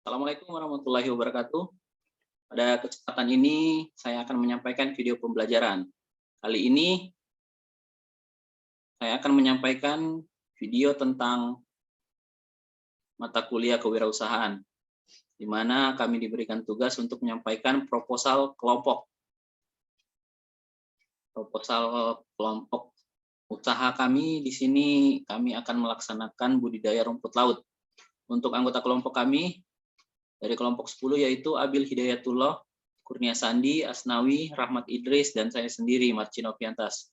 Assalamualaikum warahmatullahi wabarakatuh. Pada kesempatan ini, saya akan menyampaikan video pembelajaran. Kali ini, saya akan menyampaikan video tentang mata kuliah kewirausahaan, di mana kami diberikan tugas untuk menyampaikan proposal kelompok. Proposal kelompok usaha kami di sini, kami akan melaksanakan budidaya rumput laut. Untuk anggota kelompok kami, dari kelompok 10 yaitu Abil Hidayatullah, Kurnia Sandi, Asnawi, Rahmat Idris, dan saya sendiri, Marcino Piantas.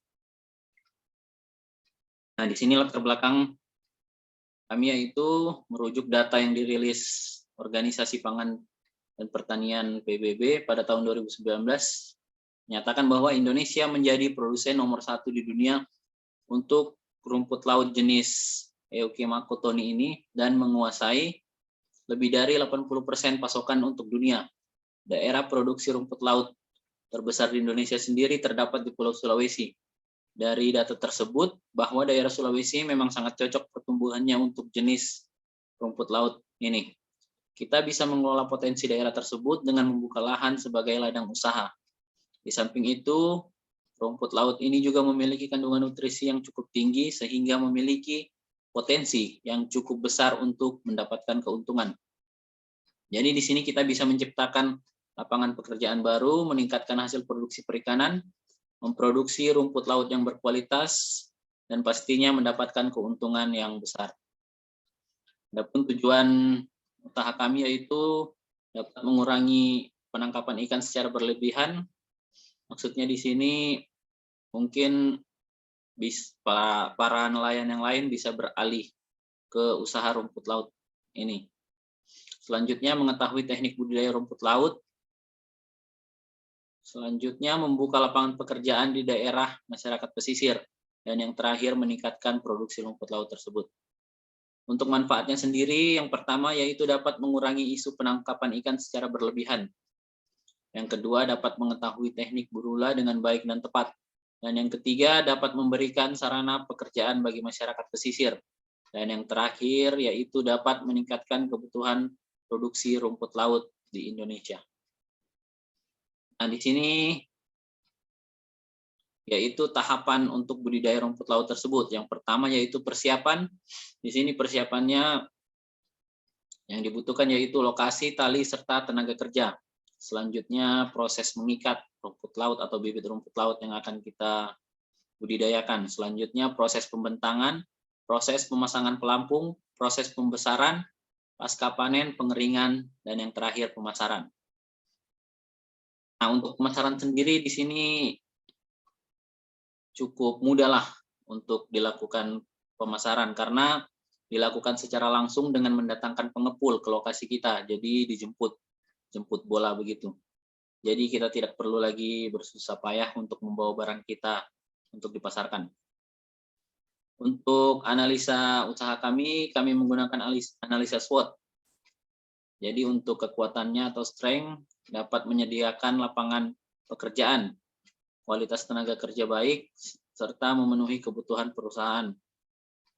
Nah, di sini latar belakang kami yaitu merujuk data yang dirilis Organisasi Pangan dan Pertanian PBB pada tahun 2019, menyatakan bahwa Indonesia menjadi produsen nomor 1 di dunia untuk rumput laut jenis Euchema cottoni ini dan menguasai lebih dari 80% pasokan untuk dunia. Daerah produksi rumput laut terbesar di Indonesia sendiri terdapat di Pulau Sulawesi. Dari data tersebut, bahwa daerah Sulawesi memang sangat cocok pertumbuhannya untuk jenis rumput laut ini. Kita bisa mengelola potensi daerah tersebut dengan membuka lahan sebagai ladang usaha. Di samping itu, rumput laut ini juga memiliki kandungan nutrisi yang cukup tinggi sehingga memiliki potensi yang cukup besar untuk mendapatkan keuntungan. Jadi di sini kita bisa menciptakan lapangan pekerjaan baru, meningkatkan hasil produksi perikanan, memproduksi rumput laut yang berkualitas, dan pastinya mendapatkan keuntungan yang besar. Adapun tujuan usaha kami yaitu dapat mengurangi penangkapan ikan secara berlebihan. Maksudnya di sini mungkin para nelayan yang lain bisa beralih ke usaha rumput laut ini. Selanjutnya mengetahui teknik budidaya rumput laut. Selanjutnya membuka lapangan pekerjaan di daerah masyarakat pesisir. Dan yang terakhir meningkatkan produksi rumput laut tersebut. Untuk manfaatnya sendiri, yang pertama yaitu dapat mengurangi isu penangkapan ikan secara berlebihan. Yang kedua dapat mengetahui teknik berula dengan baik dan tepat. Dan yang ketiga dapat memberikan sarana pekerjaan bagi masyarakat pesisir. Dan yang terakhir yaitu dapat meningkatkan kebutuhan produksi rumput laut di Indonesia. Nah, di sini yaitu tahapan untuk budidaya rumput laut tersebut. Yang pertama yaitu persiapan. Di sini persiapannya yang dibutuhkan yaitu lokasi, tali, serta tenaga kerja. Selanjutnya proses mengikat rumput laut atau bibit rumput laut yang akan kita budidayakan. Selanjutnya proses pembentangan, proses pemasangan pelampung, proses pembesaran, pasca panen, pengeringan, dan yang terakhir pemasaran. Nah, untuk pemasaran sendiri di sini cukup mudah lah untuk dilakukan pemasaran karena dilakukan secara langsung dengan mendatangkan pengepul ke lokasi kita. Jadi dijemput bola begitu. Jadi kita tidak perlu lagi bersusah payah untuk membawa barang kita untuk dipasarkan. Untuk analisa usaha kami menggunakan analisa SWOT. Jadi untuk kekuatannya atau strength dapat menyediakan lapangan pekerjaan, kualitas tenaga kerja baik, serta memenuhi kebutuhan perusahaan.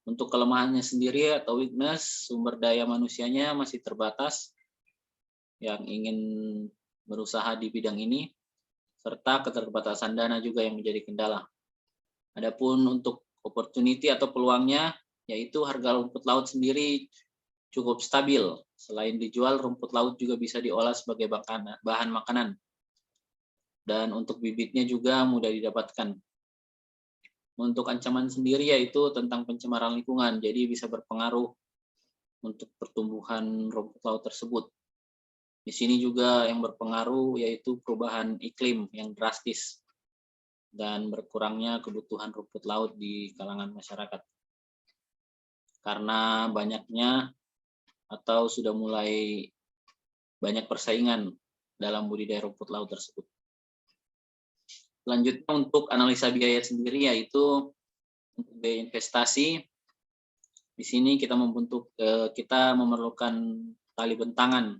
Untuk kelemahannya sendiri atau weakness, sumber daya manusianya masih terbatas yang ingin berusaha di bidang ini, serta keterbatasan dana juga yang menjadi kendala. Adapun untuk opportunity atau peluangnya, yaitu harga rumput laut sendiri cukup stabil. Selain dijual, rumput laut juga bisa diolah sebagai bahan makanan. Dan untuk bibitnya juga mudah didapatkan. Untuk ancaman sendiri yaitu tentang pencemaran lingkungan, jadi bisa berpengaruh untuk pertumbuhan rumput laut tersebut. Di sini juga yang berpengaruh yaitu perubahan iklim yang drastis dan berkurangnya kebutuhan rumput laut di kalangan masyarakat. Karena banyaknya atau sudah mulai banyak persaingan dalam budidaya rumput laut tersebut. Selanjutnya untuk analisa biaya sendiri yaitu untuk biaya investasi. Di sini kita memerlukan tali bentangan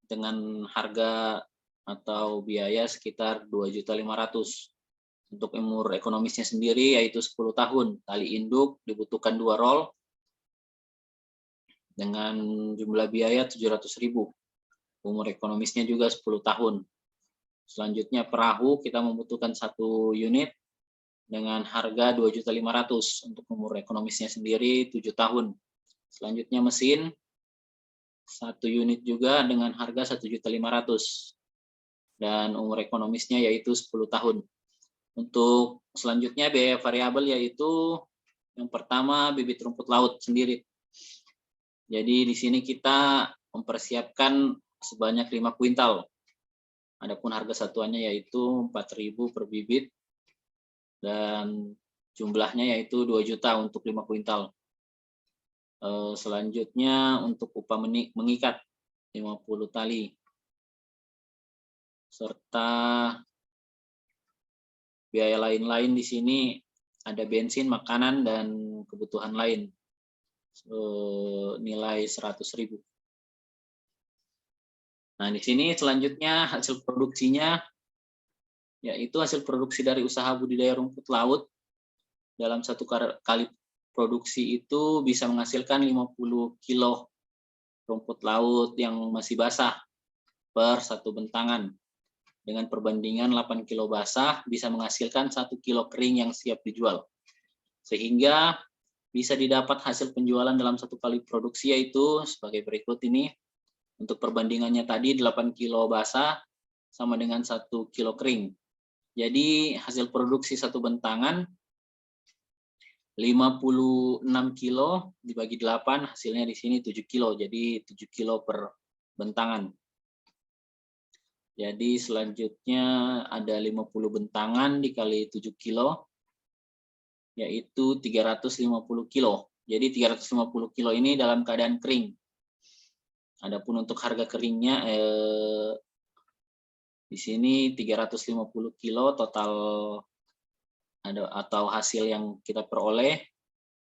dengan harga atau biaya sekitar 2.500.000. Untuk umur ekonomisnya sendiri yaitu 10 tahun. Tali induk dibutuhkan 2 roll. dengan jumlah biaya 700.000. Umur ekonomisnya juga 10 tahun. Selanjutnya perahu kita membutuhkan 1 unit dengan harga 2.500.000 untuk umur ekonomisnya sendiri 7 tahun. Selanjutnya mesin 1 unit juga dengan harga 1.500.000 dan umur ekonomisnya yaitu 10 tahun. Untuk selanjutnya biaya variabel yaitu yang pertama bibit rumput laut sendiri. Jadi di sini kita mempersiapkan sebanyak 5 kuintal. Adapun harga satuannya yaitu 4.000 per bibit dan jumlahnya yaitu 2 juta untuk 5 kuintal. Selanjutnya untuk upah mengikat 50 tali serta biaya lain-lain di sini ada bensin, makanan dan kebutuhan lain nilai 100.000. Nah, di sini selanjutnya hasil produksinya yaitu hasil produksi dari usaha budidaya rumput laut dalam 1 kali produksi itu bisa menghasilkan 50 kilo rumput laut yang masih basah per 1 bentangan. Dengan perbandingan 8 kilo basah bisa menghasilkan 1 kilo kering yang siap dijual. Sehingga bisa didapat hasil penjualan dalam 1 kali produksi yaitu sebagai berikut ini. Untuk perbandingannya tadi 8 kilo basah sama dengan 1 kilo kering. Jadi hasil produksi 1 bentangan 56 kilo dibagi 8 hasilnya di sini 7 kilo. Jadi 7 kilo per bentangan. Jadi selanjutnya ada 50 bentangan dikali 7 kilo yaitu 350 kilo. Jadi 350 kilo ini dalam keadaan kering. Adapun untuk harga keringnya di sini 350 kilo total atau hasil yang kita peroleh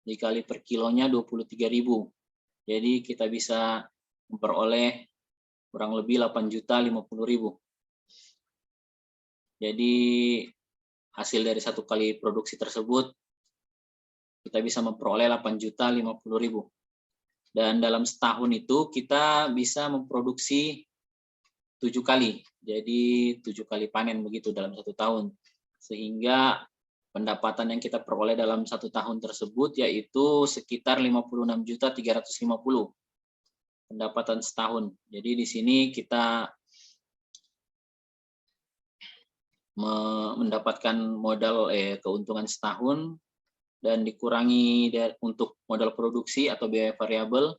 dikali per kilonya 23.000. Jadi kita bisa memperoleh kurang lebih 8.050.000. Jadi hasil dari 1 kali produksi tersebut kita bisa memperoleh 8.050.000. Dan dalam setahun itu kita bisa memproduksi 7 kali. Jadi 7 kali panen begitu dalam 1 tahun. Sehingga pendapatan yang kita peroleh dalam 1 tahun tersebut yaitu sekitar 56.350.000 pendapatan setahun. Jadi di sini kita mendapatkan modal keuntungan setahun dan dikurangi untuk modal produksi atau biaya variabel.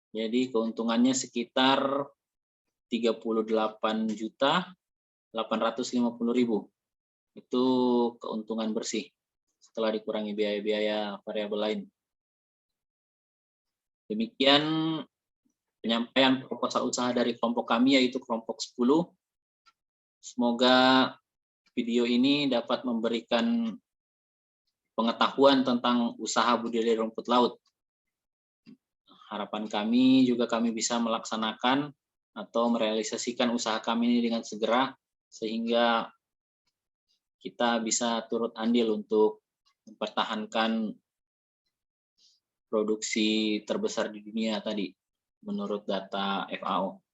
Jadi keuntungannya sekitar 38.850.000. Itu keuntungan bersih setelah dikurangi biaya-biaya variabel lain. Demikian penyampaian proposal usaha dari kelompok kami yaitu kelompok 10. Semoga video ini dapat memberikan pengetahuan tentang usaha budidaya rumput laut. Harapan kami juga kami bisa melaksanakan atau merealisasikan usaha kami ini dengan segera sehingga kita bisa turut andil untuk mempertahankan produksi terbesar di dunia tadi menurut data FAO.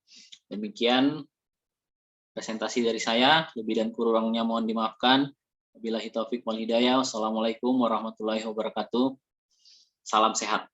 Demikian presentasi dari saya, lebih dan kurangnya mohon dimaafkan. Wabillahi taufik wal hidayah. Wassalamualaikum warahmatullahi wabarakatuh. Salam sehat.